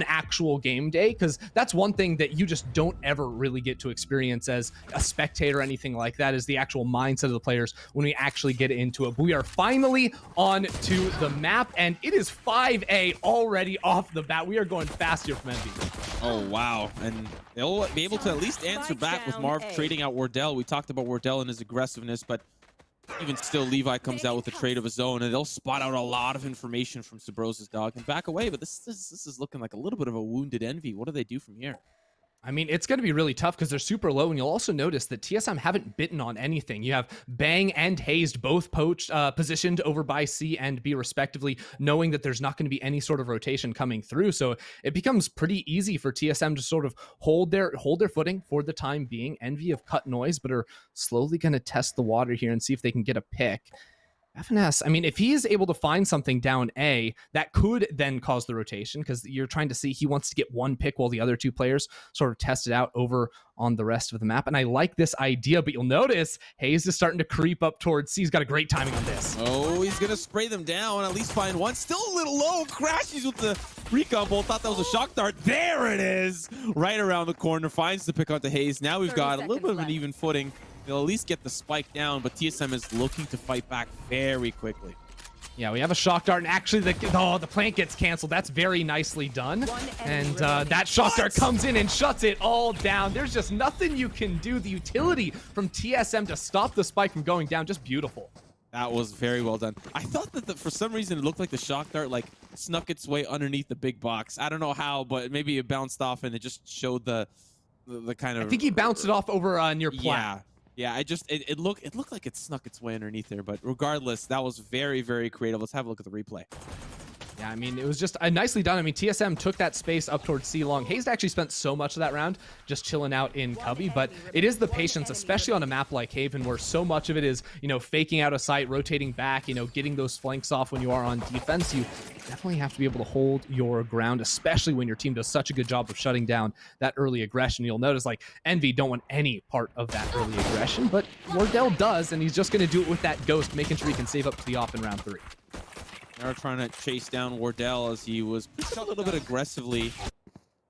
actual game day, because that's one thing that you just don't ever really get to experience as a spectator or anything like that, is the actual mindset of the players when we actually get into it. But we are finally on to the map, and it is 5A already off the bat. We are going fast here from Envy. Oh, wow. And they'll be able to at least answer back with Marv trading out Wardell. We talked about Wardell and his aggressiveness, but even still, Levi comes out with a trade of his own, and they'll spot out a lot of information from Subrosa's dog and back away. But this is looking like a little bit of a wounded Envy. What do they do from here? I mean, it's going to be really tough because they're super low, and you'll also notice that TSM haven't bitten on anything. You have Bang and Hazed both positioned over by C and B respectively, knowing that there's not going to be any sort of rotation coming through. So it becomes pretty easy for TSM to sort of hold their footing for the time being. Envy have cut noise, but are slowly going to test the water here and see if they can get a pick. FNS, I mean, if he is able to find something down A, that could then cause the rotation, because you're trying to see, he wants to get one pick while the other two players sort of test it out over on the rest of the map. And I like this idea, but you'll notice Hayes is starting to creep up towards C. He's got a great timing on this. Oh, he's going to spray them down, at least find one. Still a little low, crashes with the recon bolt. Thought that was a shock dart. There it is, right around the corner, finds the pick onto Hayes. Now we've got a little bit of an even footing. They'll at least get the spike down, but TSM is looking to fight back very quickly. Yeah, we have a shock dart, and actually the plant gets canceled. That's very nicely done. And that shock dart comes in and shuts it all down. There's just nothing you can do. The utility from TSM to stop the spike from going down, just beautiful. That was very well done. I thought that for some reason it looked like the shock dart like snuck its way underneath the big box. I don't know how, but maybe it bounced off and it just showed the kind of... I think he bounced it off over near plat. Yeah. Yeah, it looked like it snuck its way underneath there, but regardless, that was very, very creative. Let's have a look at the replay. Yeah, I mean, it was just nicely done. I mean, TSM took that space up towards C long. Hayes actually spent so much of that round just chilling out in Cubby, but it is the patience, especially on a map like Haven, where so much of it is, you know, faking out a site, rotating back, you know, getting those flanks off when you are on defense. You definitely have to be able to hold your ground, especially when your team does such a good job of shutting down that early aggression. You'll notice, like, Envy don't want any part of that early aggression, but Wardell does, and he's just going to do it with that Ghost, making sure he can save up to the off in round 3. They're trying to chase down Wardell as he was pushed a little bit aggressively.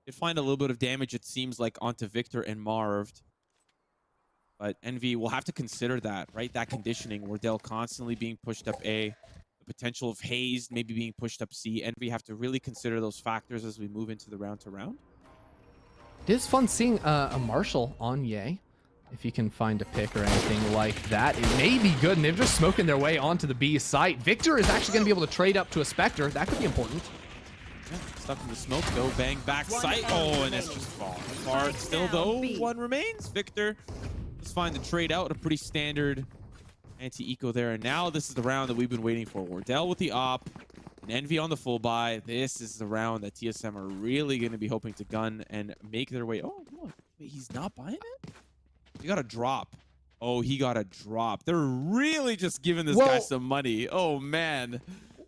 Did find a little bit of damage, it seems like, onto Victor and Marv. But Envy will have to consider that, right? That conditioning. Wardell constantly being pushed up A. The potential of Hayes maybe being pushed up C. Envy have to really consider those factors as we move into the round-to-round. It is fun seeing a Marshall on Ye. If you can find a pick or anything like that, it may be good, and they're just smoking their way onto the B site. Victor is actually going to be able to trade up to a Spectre. That could be important. Yeah, stuck in the smoke, though. Bang, back sight. Oh, and it's just falling apart. Still, though, one remains. Victor just find the trade out. A pretty standard anti-eco there. And now this is the round that we've been waiting for. Wardell with the op, and Envy on the full buy. This is the round that TSM are really going to be hoping to gun and make their way. Oh, look. Wait, he's not buying it? He got a drop. Oh, he got a drop. They're really just giving this guy some money. Oh, man.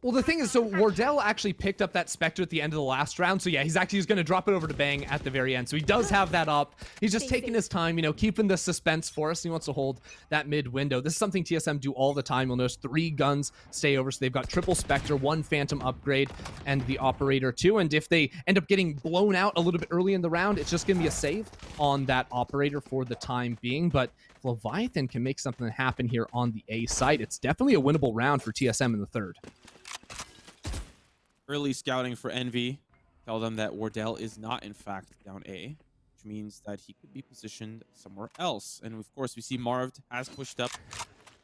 Well, the thing is, so Wardell actually picked up that Spectre at the end of the last round. So yeah, he's actually just going to drop it over to Bang at the very end. So he does have that up. He's just taking his time, you know, keeping the suspense for us. He wants to hold that mid window. This is something TSM do all the time. You'll notice 3 guns stay over. So they've got triple Spectre, 1 Phantom upgrade, and the Operator too. And if they end up getting blown out a little bit early in the round, it's just going to be a save on that Operator for the time being. But if Leviathan can make something happen here on the A site, it's definitely a winnable round for TSM in the 3rd. Early scouting for Envy. Tell them that Wardell is not, in fact, down A, which means that he could be positioned somewhere else. And, of course, we see Marv has pushed up.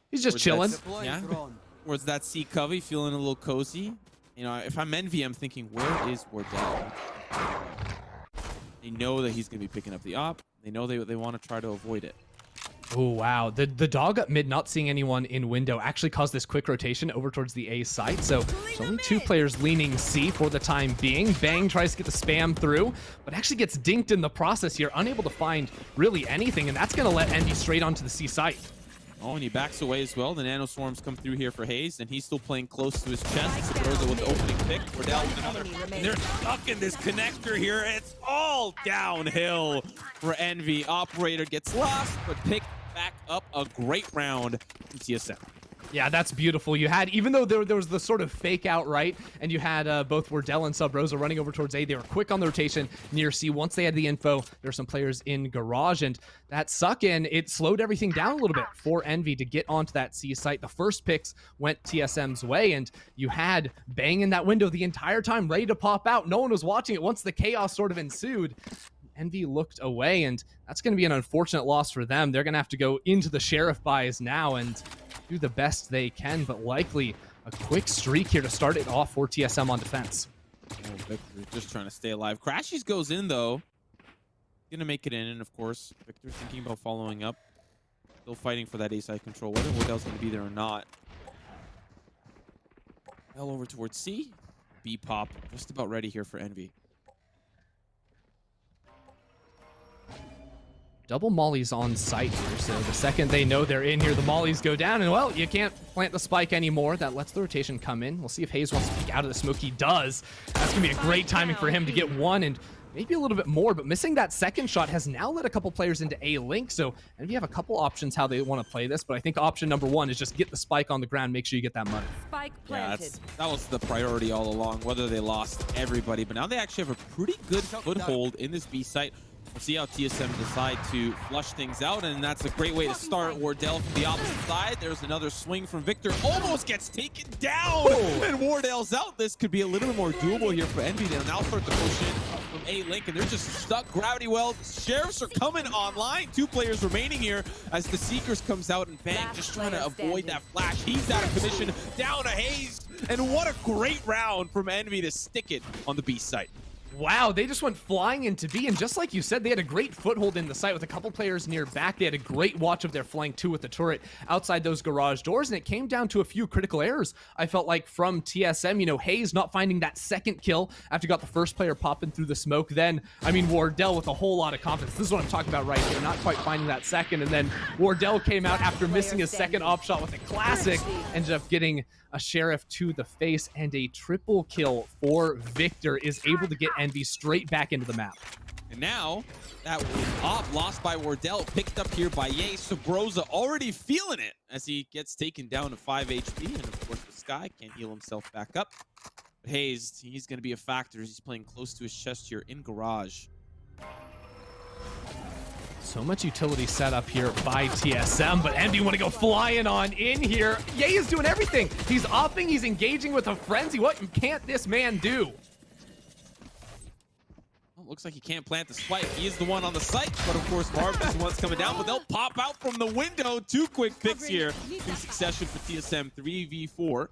He's just chilling. Yeah, towards that C Covey, feeling a little cozy. You know, if I'm Envy, I'm thinking, where is Wardell? They know that he's going to be picking up the op. They know they want to try to avoid it. Oh, wow. The dog up mid, not seeing anyone in window, actually caused this quick rotation over towards the A site. So there's only 2 players leaning C for the time being. Bang tries to get the spam through, but actually gets dinked in the process here, unable to find really anything, and that's going to let Envy straight onto the C site. Oh, and he backs away as well. The nanoswarms come through here for Hayes, and he's still playing close to his chest. Throws it with the opening pick. Wardell with another. And they're stuck in this connector here. It's all downhill for Envy. Operator gets lost, but picked back up. A great round from TSM. Yeah, that's beautiful. You had, even though there was the sort of fake out right, and you had both Wardell and Sub Rosa running over towards A. They were quick on the rotation near C. Once they had the info, there were some players in Garage, and that suck in, it slowed everything down a little bit for Envy to get onto that C site. The first picks went TSM's way, and you had Bang in that window the entire time, ready to pop out. No one was watching it once the chaos sort of ensued. Envy looked away, and that's going to be an unfortunate loss for them. They're going to have to go into the Sheriff buys now and do the best they can, but likely a quick streak here to start it off for TSM on defense. Oh, Victor just trying to stay alive. Crashies goes in, though. Gonna make it in, and of course, Victor thinking about following up. Still fighting for that A-side control, whether Wardell's going to be there or not. L over towards C. B pop, just about ready here for Envy. Double mollies on site here, so the second they know they're in here, the mollies go down, and well, you can't plant the spike anymore. That lets the rotation come in. We'll see if Hayes wants to peek out of the smoke. He does. That's gonna be a great timing for him to get one and maybe a little bit more, but missing that second shot has now led a couple players into A link, so and we have a couple options how they want to play this, but I think option number one is just get the spike on the ground, make sure you get that money. Spike planted. Yeah, that was the priority all along, whether they lost everybody, but now they actually have a pretty good foothold in this B site. We'll see how TSM decide to flush things out, and that's a great way to start. Wardell from the opposite side. There's another swing from Victor. Almost gets taken down, and Wardell's out. This could be a little bit more doable here for Envy. They'll now start to push in from A-Link, and they're just stuck. Gravity Well. Sheriffs are coming online. 2 players remaining here as the Seekers comes out, and Bang just trying to avoid that flash. He's out of commission. Down to Hayes, and what a great round from Envy to stick it on the B site. Wow, they just went flying into B, and just like you said, they had a great foothold in the site with a couple players near back. They had a great watch of their flank too with the turret outside those garage doors, and it came down to a few critical errors, I felt like, from TSM. You know, Hayes not finding that second kill after he got the first player popping through the smoke. Then, I mean, Wardell with a whole lot of confidence. This is what I'm talking about right here, not quite finding that second, and then Wardell came out after missing his second op shot with a classic, ended up getting a Sheriff to the face, and a triple kill for Victor is able to get Envy straight back into the map. And now, that op lost by Wardell, picked up here by Ye. Sabrosa already feeling it as he gets taken down to 5 HP. And of course, the Sky can't heal himself back up. But Hayes, he's going to be a factor as he's playing close to his chest here in Garage. So much utility set up here by TSM, but Envy want to go flying on in here. Ye is doing everything. He's opping, he's engaging with a frenzy. What can't this man do? Looks like he can't plant the spike. He is the one on the site, but of course Marv is the one that's coming down, but they'll pop out from the window. 2 quick picks here in succession for TSM, 3v4.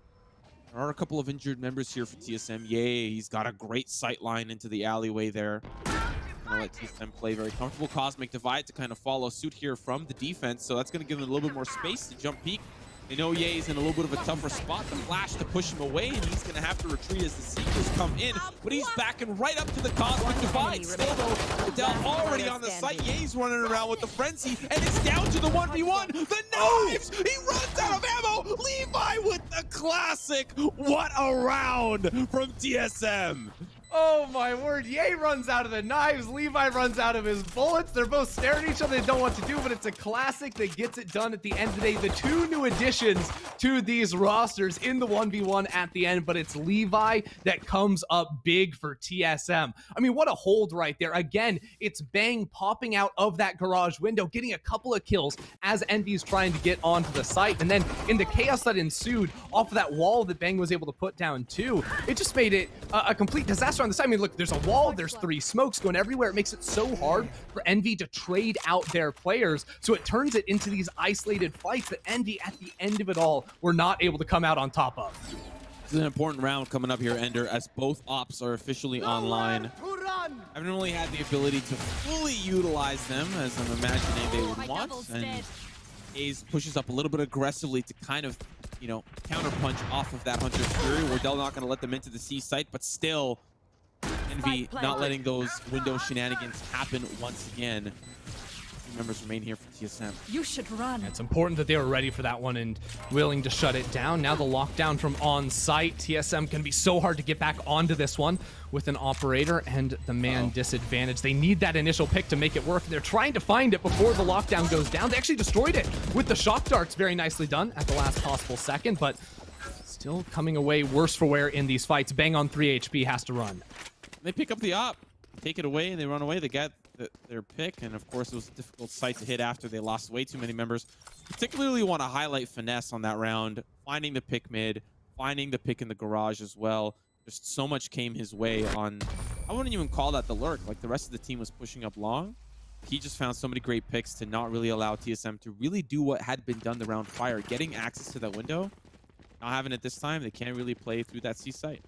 There are a couple of injured members here for TSM. Yay, he's got a great sight line into the alleyway there. Gonna let TSM play very comfortable. Cosmic Divide to kind of follow suit here from the defense, so that's gonna give them a little bit more space to jump peek. They know Ye's in a little bit of a tougher spot. The flash to push him away, and he's going to have to retreat as the Seekers come in. But he's backing right up to the Cosmic Divide. Still, though, Wardell already on the site. Ye's running around with the frenzy, and it's down to the 1v1. The knives! He runs out of ammo! Levi with the classic! What a round from TSM! Oh my word, Ye runs out of the knives, Levi runs out of his bullets. They're both staring at each other, they don't know what to do, but it's a classic that gets it done at the end of the day. The 2 new additions to these rosters in the 1v1 at the end, but it's Levi that comes up big for TSM. I mean, what a hold right there. Again, it's Bang popping out of that garage window, getting a couple of kills as Envy's trying to get onto the site. And then in the chaos that ensued off of that wall that Bang was able to put down too, it just made it a complete disaster on the side. I mean, look, there's a wall, there's 3 smokes going everywhere. It makes it so hard for Envy to trade out their players. So it turns it into these isolated fights that Envy, at the end of it all, were not able to come out on top of. This is an important round coming up here, Ender, as both ops are officially online. I haven't really had the ability to fully utilize them as I'm imagining they would want. And A's pushes up a little bit aggressively to kind of, you know, counterpunch off of that Hunter's Fury. Wardell not going to let them into the C site, but still, Envy not letting those window shenanigans happen once again. members remain here for TSM. You should run. It's important that they were ready for that one and willing to shut it down. Now the lockdown from on site. TSM can be so hard to get back onto this one with an operator and the man disadvantage. They need that initial pick to make it work. They're trying to find it before the lockdown goes down. They actually destroyed it with the shock darts. Very nicely done at the last possible second, but still coming away worse for wear in these fights. Bang on 3 HP has to run. They pick up the op, take it away, and they run away. They get their pick, and of course it was a difficult site to hit after they lost way too many members. Particularly want to highlight Finesse on that round, finding the pick mid, finding the pick in the garage as well. Just so much came his way on, I wouldn't even call that the lurk. Like the rest of the team was pushing up long. He just found so many great picks to not really allow TSM to really do what had been done the round prior, getting access to that window. Not having it this time, they can't really play through that C site.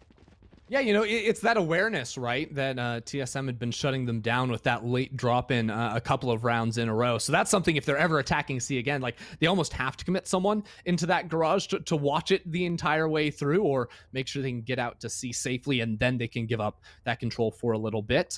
Yeah, you know, it's that awareness, right, that TSM had been shutting them down with that late drop in a couple of rounds in a row. So that's something, if they're ever attacking C again, like they almost have to commit someone into that garage to watch it the entire way through, or make sure they can get out to C safely, and then they can give up that control for a little bit.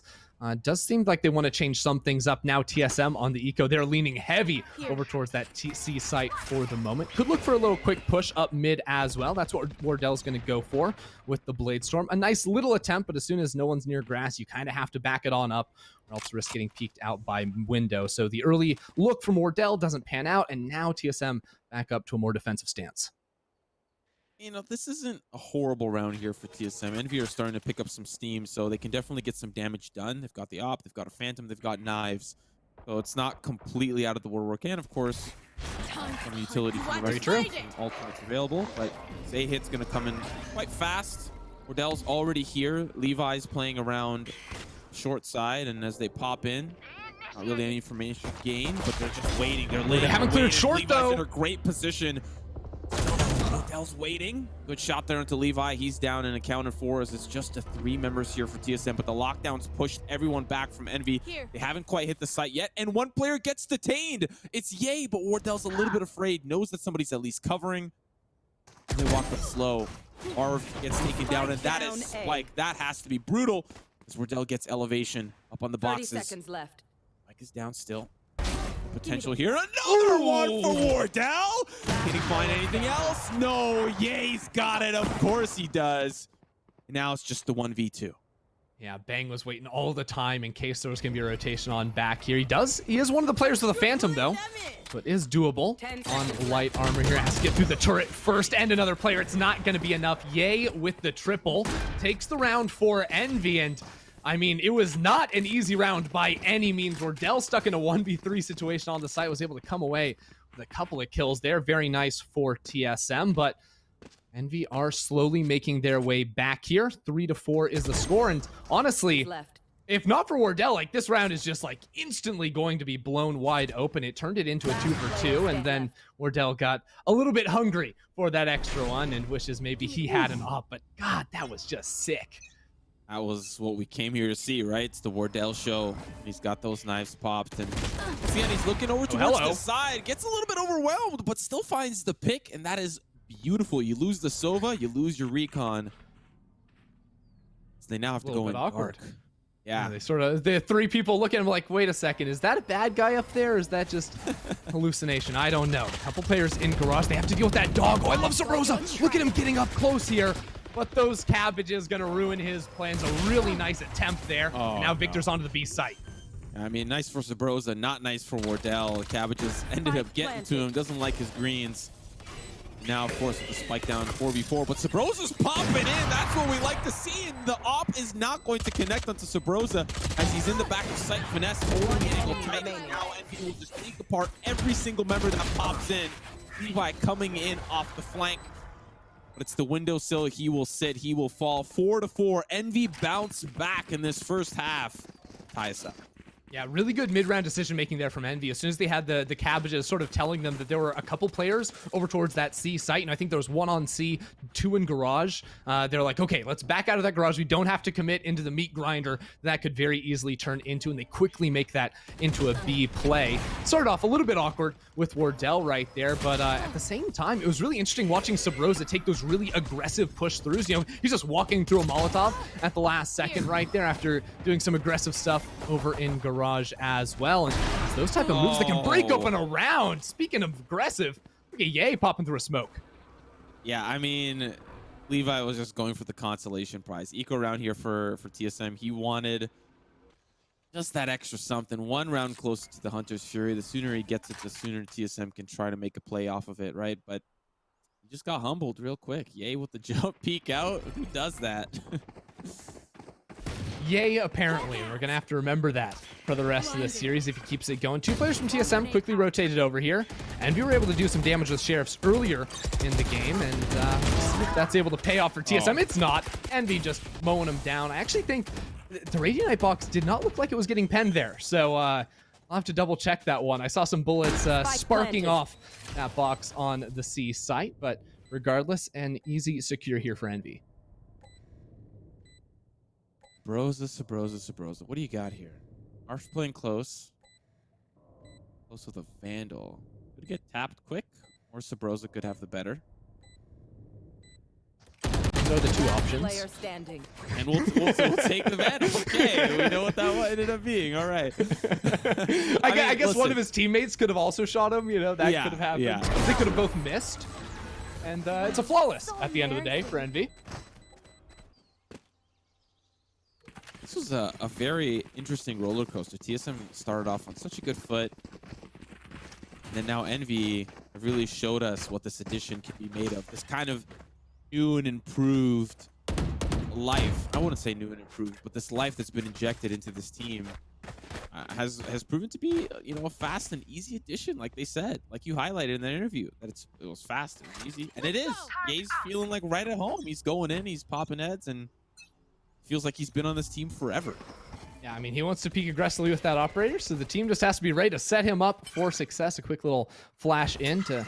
Does seem like they want to change some things up now. TSM on the eco, they're leaning heavy over towards that C site for the moment. Could look for a little quick push up mid as well. That's what Wardell's going to go for with the Blade Storm. A nice little attempt, but as soon as no one's near grass, you kind of have to back it on up, or else risk getting peeked out by window. So the early look from Wardell doesn't pan out, and now TSM back up to a more defensive stance. You know, this isn't a horrible round here for TSM. Envy are starting to pick up some steam, so they can definitely get some damage done. They've got the op, they've got a phantom, they've got knives. So it's not completely out of the woodwork. And of course, some utility from the rest of the ultimates available. But Zay hit's going to come in quite fast. Wardell's already here. Levi's playing around short side, and as they pop in, not really any information gained, but they're just waiting. They're late. They haven't cleared short, Levi's though. in a great position. Wardell's waiting. Good shot there into Levi. He's down and accounted for, as it's just the 3 members here for TSM, but the lockdowns pushed everyone back from Envy. They haven't quite hit the site yet, and one player gets detained. It's Ye, but Wardell's a little bit afraid, knows that somebody's at least covering. And they walk up slow. Arv gets taken down, and that is Spike. That has to be brutal, as Wardell gets elevation up on the boxes. 30 seconds left. Spike is down still. Potential here. Another one for Wardell. Can he find anything else? No. Ye's got it. Of course he does. And now it's just the 1v2. Yeah, Bang was waiting all the time in case there was going to be a rotation on back here. He is one of the players with a Phantom, though. So it is doable on light armor here. Has to get through the turret first, and another player. It's not going to be enough. Ye with the triple. Takes the round for Envy, and I mean, it was not an easy round by any means. Wardell stuck in a 1v3 situation on the site, was able to come away with a couple of kills there. Very nice for TSM, but Envy are slowly making their way back here. 3-4 is the score, and honestly, if not for Wardell, like this round is just like instantly going to be blown wide open. It turned it into a 2-for-2, and then Wardell got a little bit hungry for that extra one and wishes maybe he had an op, but God, that was just sick. That was what we came here to see, right? It's the Wardell show. He's got those knives popped, and he's looking over towards the side. Gets a little bit overwhelmed, but still finds the pick, and that is beautiful. You lose the Sova, you lose your recon. So they now have to go in awkward. dark. Yeah. They sort of, the 3 people look at him like, wait a second, is that a bad guy up there, or is that just hallucination? I don't know. A couple players in garage. They have to deal with that dog. Oh, I love Sabrosa. Look at him getting up close here. But those cabbages gonna ruin his plans. A really nice attempt there. And now Victor's onto the B site. I mean, nice for Sabrosa, not nice for Wardell. Cabbages ended up getting to him. Doesn't like his greens. Now, of course, with the spike down 4v4, but Sabrosa's popping in. That's what we like to see, and the op is not going to connect onto Sabrosa as he's in the back of sight. Finesse holding the angle tight now, and he will just take apart every single member that pops in. Levi coming in off the flank. But it's the windowsill. He will sit. He will fall. 4-4. Envy bounce back in this first half. Tie us up. Yeah, really good mid-round decision-making there from Envy. As soon as they had the cabbages sort of telling them that there were a couple players over towards that C site, and I think there was 1 on C, 2 in garage, they're like, okay, let's back out of that garage. We don't have to commit into the meat grinder that could very easily turn into, and they quickly make that into a B play. Started off a little bit awkward with Wardell right there, but at the same time, it was really interesting watching Sabrosa take those really aggressive push-throughs. You know, he's just walking through a Molotov at the last second right there after doing some aggressive stuff over in garage. garage as well. And it's those type of moves that can break open a round. Speaking of aggressive, look at Yay popping through a smoke. Yeah, I mean, Levi was just going for the consolation prize. Eco round here for TSM. He wanted just that extra something. One round closer to the Hunter's Fury. The sooner he gets it, the sooner TSM can try to make a play off of it, right? But he just got humbled real quick. Yay with the jump peek out. Who does that? Yay, apparently. We're going to have to remember that for the rest of this series if he keeps it going. 2 players from TSM quickly rotated over here, and we were able to do some damage with Sheriffs earlier in the game, and see if that's able to pay off for TSM. It's not. Envy just mowing him down. I actually think the Radiant box did not look like it was getting penned there, so I'll have to double check that one. I saw some bullets sparking off that box on the C site, but regardless, an easy secure here for Envy. Sabrosa. What do you got here? Arf's playing close. Close with a Vandal. Could get tapped quick, or Sabrosa could have the better. Those are the two options. Player standing. And we'll take the Vandal. Okay, we know what that one ended up being. All right. I guess one of his teammates could have also shot him. You know, that could have happened. Yeah. They could have both missed. And it's a flawless at the end of the day for Envy. This was a very interesting roller coaster. TSM started off on such a good foot. And then now Envy really showed us what this edition can be made of. This kind of new and improved life. I wouldn't say new and improved, but this life that's been injected into this team has proven to be, you know, a fast and easy addition, like they said. Like you highlighted in that interview, that it was fast and easy. And it is. Ye's feeling like right at home. He's going in, he's popping heads, and feels like he's been on this team forever. Yeah, I mean, he wants to peek aggressively with that operator, so the team just has to be ready to set him up for success. A quick little flash in to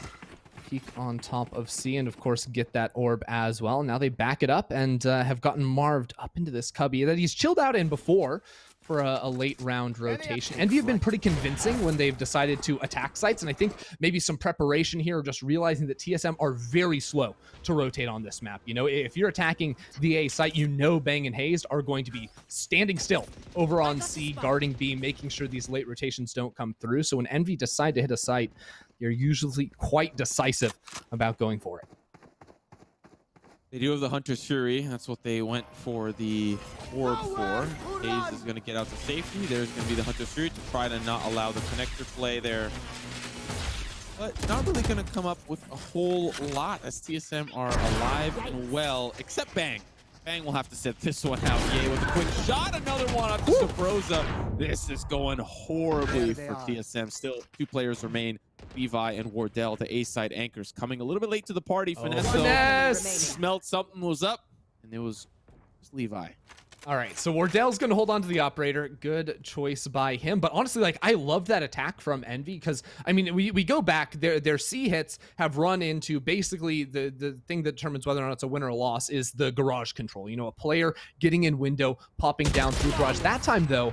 peek on top of C and, of course, get that orb as well. Now they back it up and have gotten Marved up into this cubby that he's chilled out in before for a late round rotation. Envy have been pretty convincing when they've decided to attack sites, and I think maybe some preparation here, or just realizing that TSM are very slow to rotate on this map. You know, if you're attacking the A site, you know Bang and Hazed are going to be standing still over on C, guarding B, making sure these late rotations don't come through. So when Envy decide to hit a site, they're usually quite decisive about going for it. They do have the Hunter's Fury. That's what they went for the orb for. Hayes is going to get out to safety. There's going to be the Hunter's Fury to try to not allow the connector play there. But not really going to come up with a whole lot as TSM are alive and well, except Bang. Bang will have to sit this one out. Yay with a quick shot. Another one up to Sabrosa. This is going horribly for TSM. Still, 2 players remain. Levi and Wardell, the A side anchors, coming a little bit late to the party. Finesse smelled something was up, and it was Levi. All right, so Wardell's going to hold on to the operator. Good choice by him. But honestly, like, I love that attack from Envy because, I mean, we go back. Their C hits have run into basically the thing that determines whether or not it's a win or a loss is the garage control. You know, a player getting in window, popping down through garage. That time, though,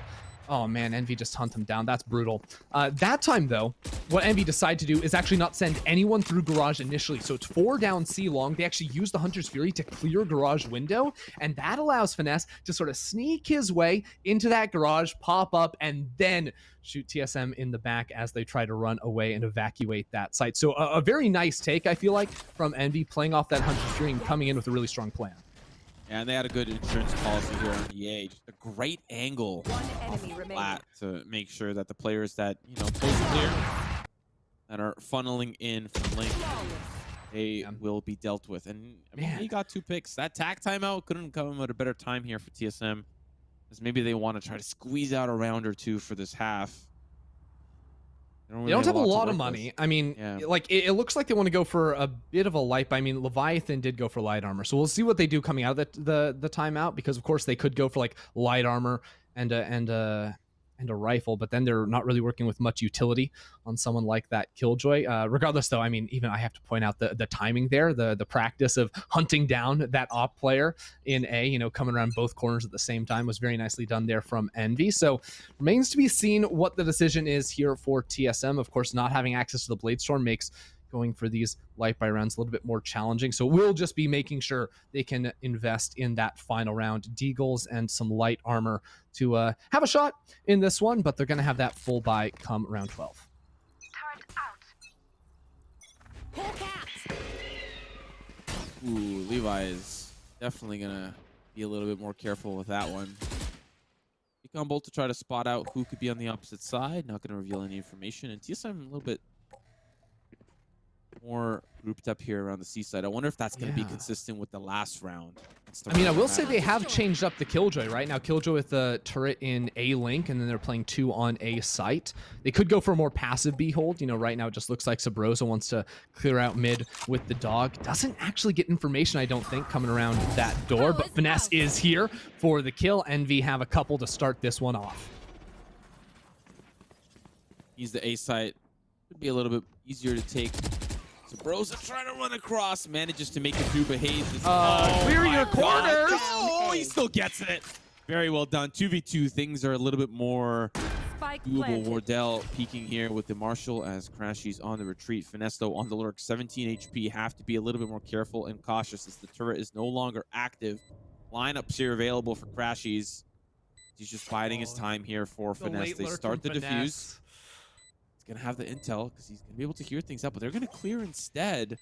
oh man, Envy just hunt him down. That's brutal. That time, though, what Envy decided to do is actually not send anyone through garage initially. So it's 4 down C long. They actually use the Hunter's Fury to clear garage window, and that allows Finesse to sort of sneak his way into that garage, pop up, and then shoot TSM in the back as they try to run away and evacuate that site. So a very nice take, I feel like, from Envy, playing off that Hunter's Fury and coming in with a really strong plan. Yeah, and they had a good insurance policy here on EA. Just a great angle off the flat to make sure that the players that, you know, close clear, that are funneling in from Link, they will be dealt with. And I mean, he got 2 picks. That tack timeout couldn't come at a better time here for TSM, because maybe they want to try to squeeze out a round or 2 for this half. They don't have a lot of money. I mean, like, it looks like they want to go for a bit of a light. I mean, Leviathan did go for light armor. So we'll see what they do coming out of the timeout, because, of course, they could go for, like, light armor and a rifle, but then they're not really working with much utility on someone like that Killjoy. Regardless, though, I mean, even I have to point out the timing there, the practice of hunting down that op player in A, you know, coming around both corners at the same time was very nicely done there from Envy. So remains to be seen what the decision is here for TSM. Of course, not having access to the Bladestorm makes, going for these light buy rounds a little bit more challenging. So we'll just be making sure they can invest in that final round. Deagles and some light armor to have a shot in this one, but they're going to have that full buy come round 12. Ooh, Levi is definitely gonna be a little bit more careful with that one. Become bold to try to spot out who could be on the opposite side. Not gonna reveal any information. And TSM a little bit more grouped up here around the C side. I wonder if that's gonna be consistent with the last round. I mean, I will say they have changed up the Killjoy, right? Now Killjoy with the turret in A link, and then they're playing 2 on A site. They could go for a more passive behold. You know, right now it just looks like Sabrosa wants to clear out mid with the dog. Doesn't actually get information, I don't think, coming around that door, but Finesse is here for the kill. Envy have a couple to start this one off. He's the A site. Could be a little bit easier to take. Sabrosa trying to run across, manages to make it through, but Hayes is clear your corners! Oh, he still gets it. Very well done. 2v2, things are a little bit more doable. Wardell peeking here with the Marshall as Crashy's on the retreat. Finesto on the lurk, 17 HP. Have to be a little bit more careful and cautious as the turret is no longer active. Lineups here available for Crashy's. He's just biding his time here for Finesse. They start the defuse. Gonna have the intel because he's gonna be able to hear things out, but they're gonna clear instead.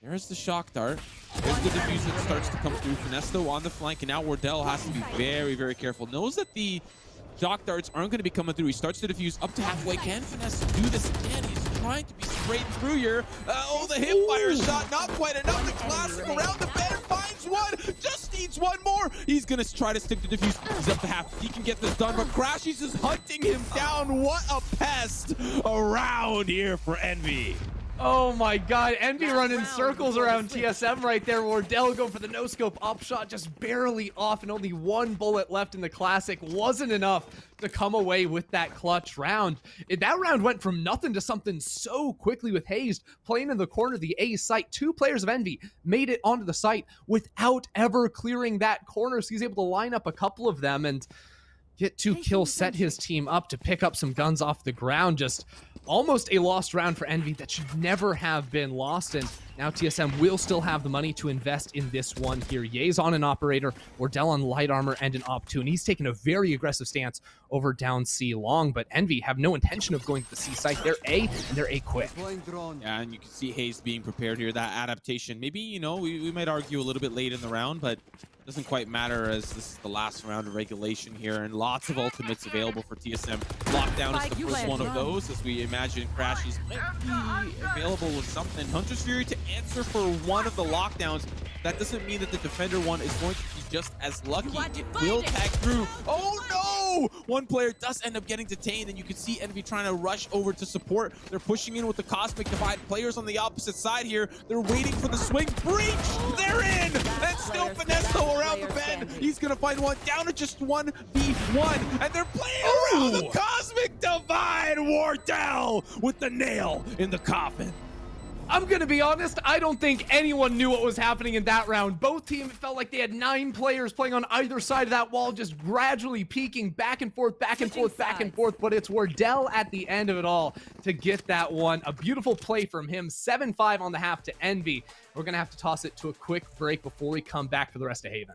There's the shock dart. There's the diffuse that starts to come through. Finesto on the flank, and now Wardell has to be very, very careful. Knows that the shock darts aren't gonna be coming through. He starts to diffuse up to halfway. Can Finesse do this again? He's trying to be sprayed through here. Oh, the hip fire shot, not quite enough. The classic around the bend finds one. Just needs one more. He's gonna try to stick to diffuse. He's up to half. He can get this done, but Crashy's is hunting him down. What a pest around here for Envy. Oh my god, Envy running circles around TSM right there. Wardell going for the no-scope upshot, just barely off, and only one bullet left in the classic. Wasn't enough to come away with that clutch round. That round went from nothing to something so quickly with Hazed playing in the corner of the A site. 2 players of Envy made it onto the site without ever clearing that corner, so he's able to line up a couple of them and get 2 kills, set his team up to pick up some guns off the ground. Just almost a lost round for Envy that should never have been lost, and now TSM will still have the money to invest in this one here. Ye's on an operator, Wardell on light armor and an op 2, and he's taken a very aggressive stance over down C long, but Envy have no intention of going to the C site. They're A, and they're A quick. Yeah, and you can see Hayes being prepared here. That adaptation, maybe, you know, we might argue a little bit late in the round, but doesn't quite matter as this is the last round of regulation here, and lots of ultimates available for TSM. Lockdown is the first one of those, as we imagine Crashy's might be available with something. Hunter's Fury to answer for one of the lockdowns. That doesn't mean that the defender one is going to be just as lucky. It will tag through. Oh no! One player does end up getting detained, and you can see Envy trying to rush over to support. They're pushing in with the Cosmic Divide. Players on the opposite side here, they're waiting for the swing. Breach! They're in! And still Finesto around the bend. He's gonna find one down to just 1v1, and they're playing around the Cosmic Divide. Wardell with the nail in the coffin. I'm gonna be honest, I don't think anyone knew what was happening in that round. Both teams felt like they had 9 players playing on either side of that wall, just gradually peeking back and forth, back and forth, back and forth, but it's Wardell at the end of it all to get that one. A beautiful play from him, 7-5 on the half to Envy. We're gonna have to toss it to a quick break before we come back for the rest of Haven.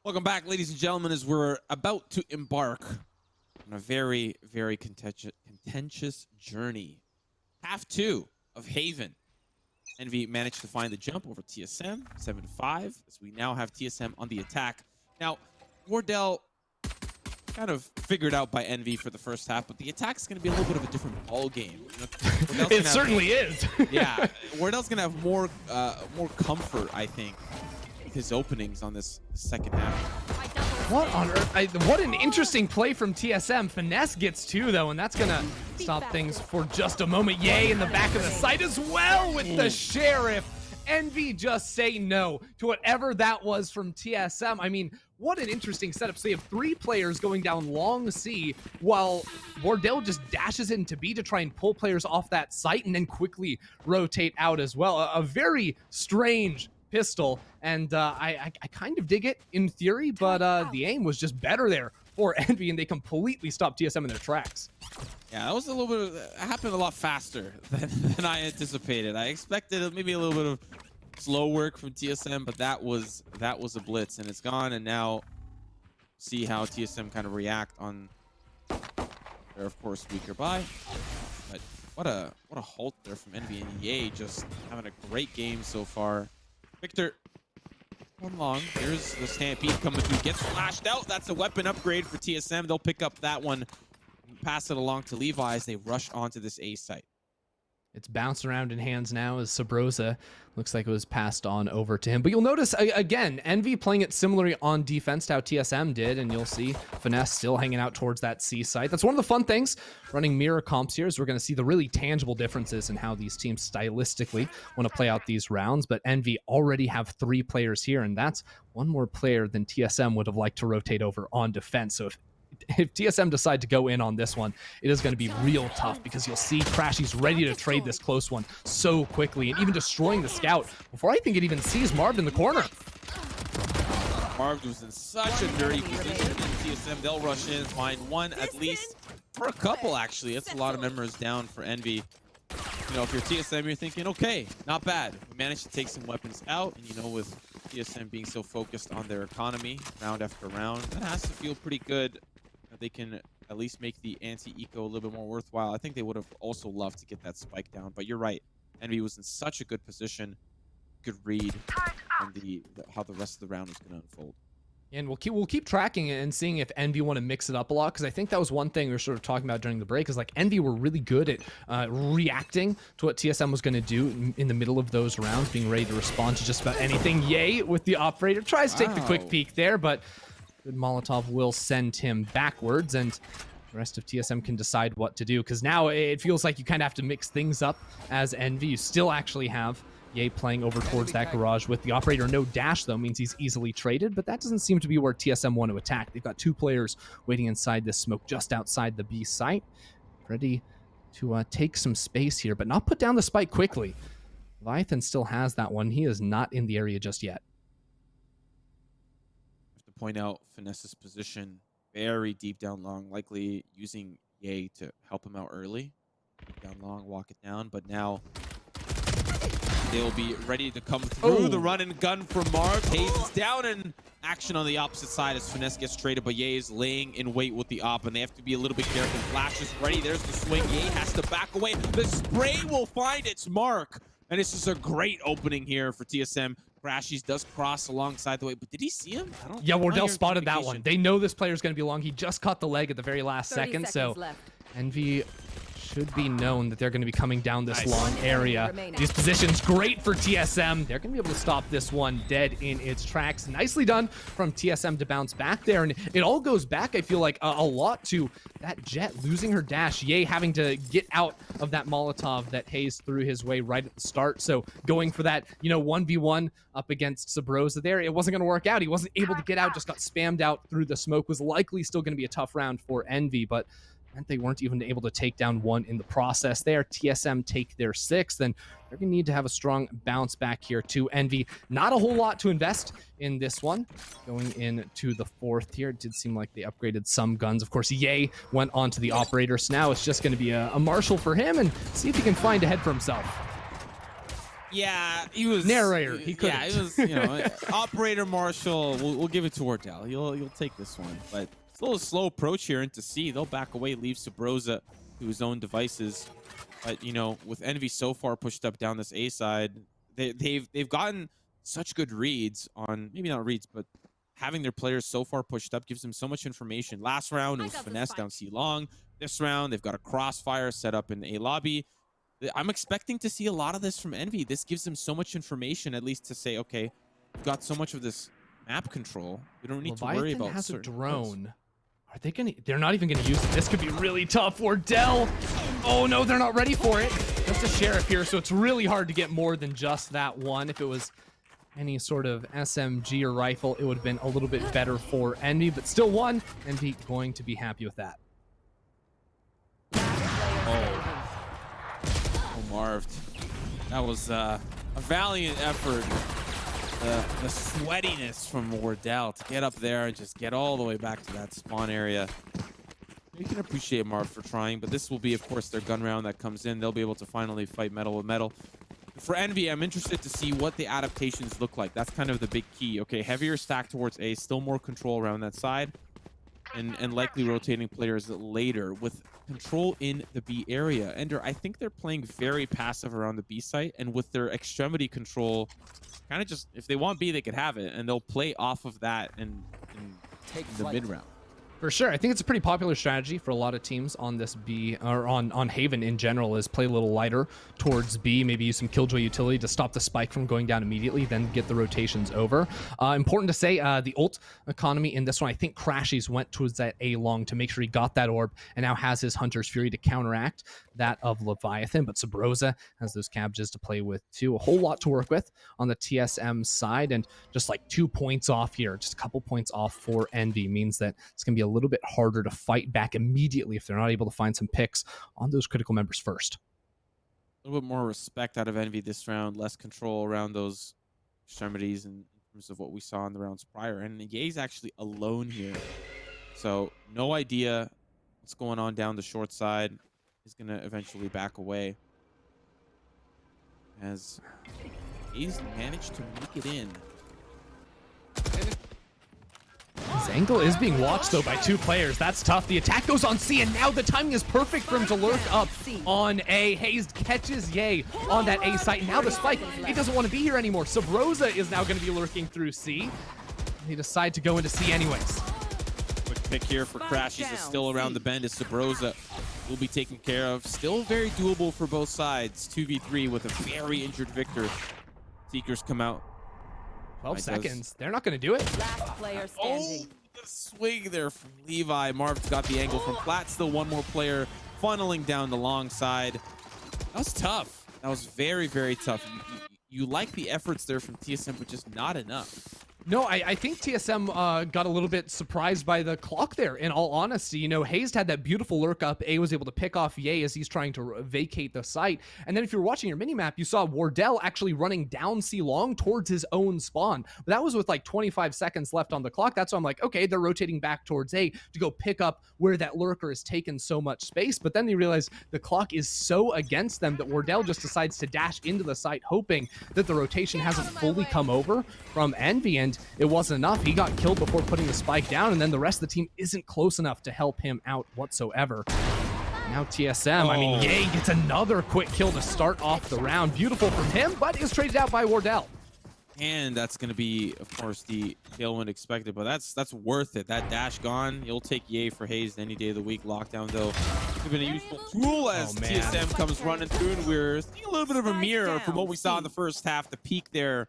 Welcome back, ladies and gentlemen, as we're about to embark on a very, very contentious journey. Half 2 of Haven. Envy managed to find the jump over TSM, 7-5, as we now have TSM on the attack. Now, Wardell kind of figured out by Envy for the first half, but the attack's going to be a little bit of a different ball game. You know, It certainly is. Yeah, Wardell's going to have more comfort, I think, with his openings on this second half. What on earth? What an interesting play from TSM. Finesse gets 2, though, and that's going to stop things for just a moment. Yay in the back of the site as well with the Sheriff. Envy just say no to whatever that was from TSM. I mean, what an interesting setup. So you have 3 players going down long C while Wardell just dashes into B to try and pull players off that site and then quickly rotate out as well. A very strange pistol, and I kind of dig it in theory, but the aim was just better there for Envy, and they completely stopped TSM in their tracks. Yeah, that was a little bit it happened a lot faster than I anticipated. I expected maybe a little bit of slow work from TSM, but that was a blitz, and it's gone. And now see how TSM kind of react on their, of course, weaker buy. But what a halt there from Envy, and EA just having a great game so far. Victor, one long. Here's the Stampede coming through. Gets flashed out. That's a weapon upgrade for TSM. They'll pick up that one, pass it along to Levi as they rush onto this A site. It's bounced around in hands now as Sabrosa looks like it was passed on over to him. But you'll notice, again, Envy playing it similarly on defense to how TSM did, and you'll see Finesse still hanging out towards that C site. That's one of the fun things running mirror comps here is we're going to see the really tangible differences in how these teams stylistically want to play out these rounds. But Envy already have 3 players here, and that's one more player than TSM would have liked to rotate over on defense. So if TSM decide to go in on this one, it is going to be real tough because you'll see Crashy's ready to trade this close one so quickly and even destroying the scout before I think it even sees Marv in the corner. Marv was in such a dirty position, and TSM, they'll rush in, find one at least, for a couple actually. It's a lot of members down for Envy. You know, if you're TSM, you're thinking, okay, not bad. We managed to take some weapons out, and you know, with TSM being so focused on their economy round after round, that has to feel pretty good. They can at least make the anti-eco a little bit more worthwhile. I think they would have also loved to get that spike down, but you're right. Envy was in such a good position. Good read on how the rest of the round was going to unfold. And we'll keep tracking it and seeing if Envy want to mix it up a lot, because I think that was one thing we were sort of talking about during the break is like Envy were really good at reacting to what TSM was going to do in the middle of those rounds, being ready to respond to just about anything. Yay with the operator. Tries to take the quick peek there, but good Molotov will send him backwards, and the rest of TSM can decide what to do, because now it feels like you kind of have to mix things up as Envy. You still actually have Ye playing over towards that garage with the operator. No dash, though, means he's easily traded, but that doesn't seem to be where TSM want to attack. They've got 2 players waiting inside this smoke just outside the B site, ready to take some space here, but not put down the spike quickly. Leviathan still has that one. He is not in the area just yet. Point out Finesse's position very deep down long, likely using Ye to help him out early. Down long, walk it down, but now they'll be ready to come through. The run and gun from Marv. Hayes is down in action on the opposite side as Finesse gets traded, but Ye is laying in wait with the op, and they have to be a little bit careful. Flash is ready. There's the swing. Ye has to back away. The spray will find its mark, and this is a great opening here for TSM. Crashies does cross alongside the way, but did he see him? Yeah, Wardell spotted that one. They know this player's going to be long. He just caught the leg at the very last second, so Envy should be known that they're going to be coming down this long area. These positions great for TSM. They're going to be able to stop this one dead in its tracks. Nicely done from TSM to bounce back there, and it all goes back, I feel like, a lot to that Jet losing her dash. Ye having to get out of that Molotov that Hayes threw his way right at the start. So going for that, 1v1 up against Sabrosa there, it wasn't going to work out. He wasn't able to get out, just got spammed out through the smoke. Was likely still going to be a tough round for Envy, but meant they weren't even able to take down one in the process there. TSM take their 6th, and they're going to need to have a strong bounce back here to Envy. Not a whole lot to invest in this one. Going into the 4th here, it did seem like they upgraded some guns. Of course, Ye went on to the operator, so now it's just going to be a Marshall for him and see if he can find a head for himself. Yeah, he was Narrator, he couldn't. Yeah, it was, you know, operator Marshall. We'll give it to Wardell. You'll take this one, but it's a little slow approach here into C. They'll back away, leave Sabrosa to his own devices. But you know, with Envy so far pushed up down this A side, they've gotten such good reads on, maybe not reads, but having their players so far pushed up gives them so much information. Last round it was finesse down C long. This round they've got a crossfire set up in A lobby. I'm expecting to see a lot of this from Envy. This gives them so much information, at least to say, okay, we've got so much of this map control. We don't need to worry about has a certain drone. plays. Are they gonna? They're not even gonna use it. This could be really tough. Wardell. Oh no, they're not ready for it. Just a sheriff here, so it's really hard to get more than just that one. If it was any sort of SMG or rifle, it would have been a little bit better for Envy, but still one. Envy going to be happy with that. Marved. That was a valiant effort. The sweatiness from Wardell to get up there and just get all the way back to that spawn area. You can appreciate Marv for trying, but this will be, of course, their gun round that comes in. They'll be able to finally fight metal with metal. For Envy, I'm interested to see what the adaptations look like. That's kind of the big key. Okay, heavier stack towards A, still more control around that side. And likely rotating players later with control in the B area. Ender, I think they're playing very passive around the B site, and with their extremity control, kind of just, if they want B, they could have it, and they'll play off of that and take the mid round. For sure. I think it's a pretty popular strategy for a lot of teams on this B, or on Haven in general, is play a little lighter towards B, maybe use some Killjoy utility to stop the spike from going down immediately, then get the rotations over. Important to say, the ult economy in this one, I think Crashies went towards that A long to make sure he got that orb, and now has his Hunter's Fury to counteract that of Leviathan, but Sabrosa has those cabbages to play with too. A whole lot to work with on the TSM side, and just like 2 points off here, just a couple points off for Envy means that it's going to be a little bit harder to fight back immediately if they're not able to find some picks on those critical members first. A little bit more respect out of Envy this round, less control around those extremities in terms of what we saw in the rounds prior. And Ye's actually alone here. So no idea what's going on down the short side. He's going to eventually back away, as he's managed to make it in. His angle is being watched, though, by 2 players. That's tough. The attack goes on C, and now the timing is perfect for him to lurk up on A. Hayes catches Ye on that A site. Now the spike. He doesn't want to be here anymore. Sabrosa is now going to be lurking through C. They decide to go into C anyways. Quick pick here for Crashies is still around the bend as Sabrosa will be taken care of. Still very doable for both sides. 2v3 with a very injured Victor. Seekers come out. 12 seconds. They're not going to do it. Last player standing. Oh, the swing there from Levi. Marv's got the angle from Flat. Still one more player funneling down the long side. That was tough. That was very, very tough. You like the efforts there from TSM, but just not enough. No, I think TSM got a little bit surprised by the clock there, in all honesty. You know, Hayes had that beautiful lurk up. A was able to pick off Ye as he's trying to vacate the site. And then if you were watching your minimap, you saw Wardell actually running down C long towards his own spawn. But that was with like 25 seconds left on the clock. That's why I'm like, okay, they're rotating back towards A to go pick up where that lurker has taken so much space. But then they realize the clock is so against them that Wardell just decides to dash into the site, hoping that the rotation hasn't fully come over from Envy. And it wasn't enough. He got killed before putting the spike down, and then the rest of the team isn't close enough to help him out whatsoever. Now TSM, I mean, Ye gets another quick kill to start off the round. Beautiful from him, but is traded out by Wardell. And that's going to be, of course, the tailwind expected, but that's worth it. That dash gone. You'll take Ye for Hayes any day of the week. Lockdown, though, could have been a useful tool as TSM comes running through, and we're seeing a little bit of a mirror from what we saw in the first half. The peak there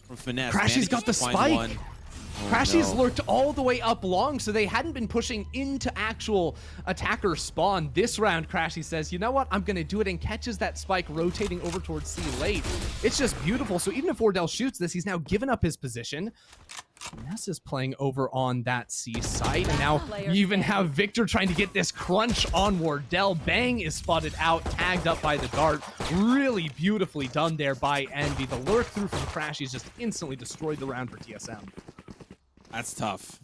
from Finesse. Crashy's got the spike. Crashy's lurked all the way up long, so they hadn't been pushing into actual attacker spawn. This round, Crashy says, you know what? I'm going to do it, and catches that spike rotating over towards C late. It's just beautiful. So even if Wardell shoots this, he's now given up his position. Ness is playing over on that C site, and now you even have Victor trying to get this crunch on Wardell. Bang is spotted out, tagged up by the dart. Really beautifully done there by Envy. The lurk through from Crashy's just instantly destroyed the round for TSM. That's tough.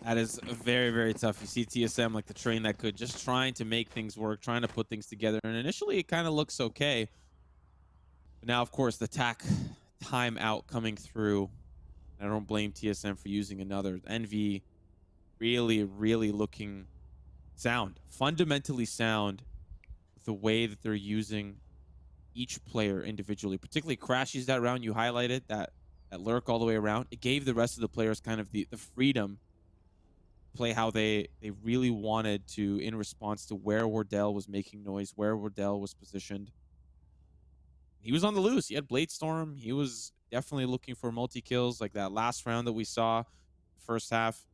That is very, very tough. You see TSM like the train that could, just trying to make things work, trying to put things together. And initially, it kind of looks okay. But now, of course, the TAC timeout coming through. I don't blame TSM for using another. Envy really, really looking sound, fundamentally sound with the way that they're using each player individually, particularly Crashies that round you highlighted, that lurk all the way around. It gave the rest of the players kind of the freedom to play how they really wanted to in response to where Wardell was making noise, where Wardell was positioned. He was on the loose. He had Blade Storm. He was definitely looking for multi-kills like that last round that we saw first half.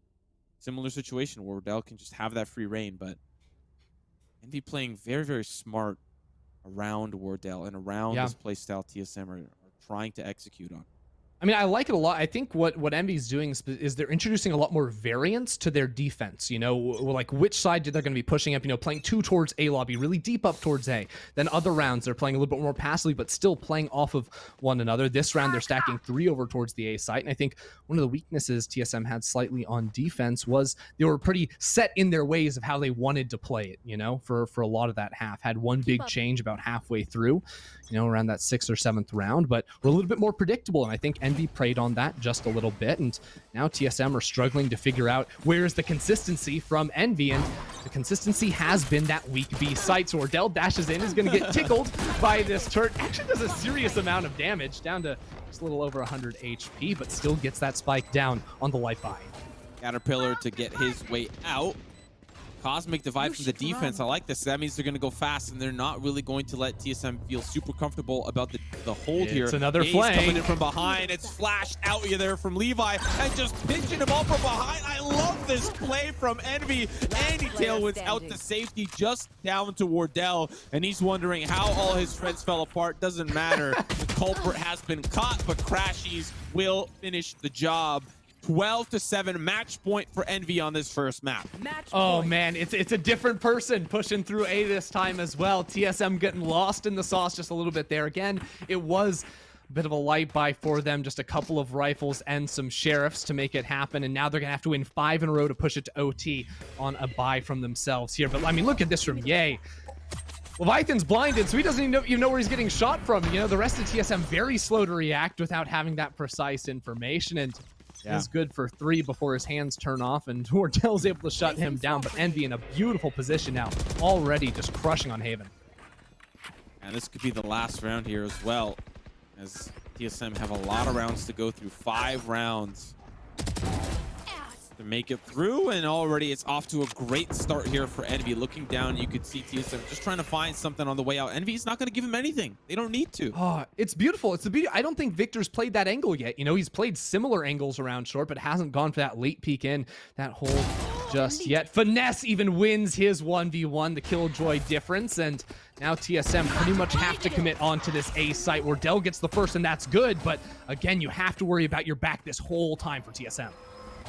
Similar situation where Wardell can just have that free reign, but Envy playing very, very smart around Wardell and around this playstyle TSM are trying to execute on. I mean, I like it a lot. I think what Envy's doing is they're introducing a lot more variance to their defense. You know, like which side they're going to be pushing up. You know, playing 2 towards A lobby, really deep up towards A. Then other rounds they're playing a little bit more passively, but still playing off of one another. This round they're stacking 3 over towards the A site. And I think one of the weaknesses TSM had slightly on defense was they were pretty set in their ways of how they wanted to play it. You know, for a lot of that half, had one big change about halfway through. You know, around that 6th or 7th round, but we're a little bit more predictable, and I think Envy preyed on that just a little bit, and now TSM are struggling to figure out where is the consistency from Envy, and the consistency has been that weak B site. So Wardell dashes in, is going to get tickled by this turret. Actually does a serious amount of damage, down to just a little over 100 HP, but still gets that spike down on the light buy. Caterpillar to get his way out. Cosmic Divide from the defense. I like this. That means they're going to go fast, and they're not really going to let TSM feel super comfortable about the hold here. It's another A's flank. coming in from behind. It's flashed out you there from Levi, and just pinching him up from behind. I love this play from Envy. And he tailwinds out to safety, just down to Wardell, and he's wondering how all his friends fell apart. Doesn't matter. The culprit has been caught, but Crashies will finish the job. 12-7 match point for Envy on this first map. Oh man, it's a different person pushing through A this time as well. TSM getting lost in the sauce just a little bit there. Again, it was a bit of a light buy for them, just a couple of rifles and some sheriffs to make it happen, and now they're gonna have to win 5 in a row to push it to OT on a buy from themselves here. But I mean, look at this from Ye. Leviathan's blinded, so he doesn't even know where he's getting shot from. You know, the rest of TSM very slow to react without having that precise information, and is good for 3 before his hands turn off, and Wardell's able to shut him down. But Envy in a beautiful position now, already just crushing on Haven. And this could be the last round here as well, as TSM have a lot of rounds to go through. 5 rounds to make it through, and already it's off to a great start here for Envy. Looking down, you could see TSM just trying to find something on the way out. Envy's not going to give him anything. They don't need to. Oh, it's beautiful. It's the beauty. I don't think Victor's played that angle yet. You know, he's played similar angles around short, but hasn't gone for that late peek in that hole just yet. Finesse even wins his 1v1, the Killjoy difference, and now TSM pretty much have to commit onto this A site. Wardell gets the first, and that's good, but again, you have to worry about your back this whole time for TSM.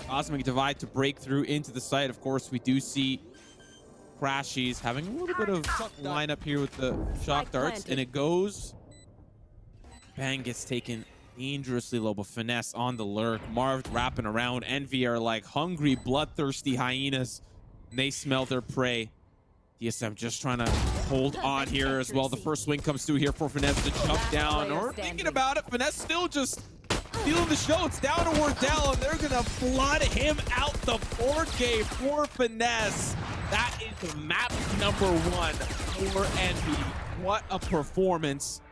Cosmic Divide to break through into the site. Of course, we do see Crashies having a little bit of lineup here with the shock darts, and it goes. Bang gets taken dangerously low, but Finesse on the lurk. Marv wrapping around. Envy are like hungry, bloodthirsty hyenas, and they smell their prey. TSM just trying to hold on here as well. The first swing comes through here for Finesse to jump down, or thinking about it. Finesse still just stealing the show. It's down to Wardell, and they're gonna flood him out the 4K for Finesse. That is map number 1 for Envy. What a performance.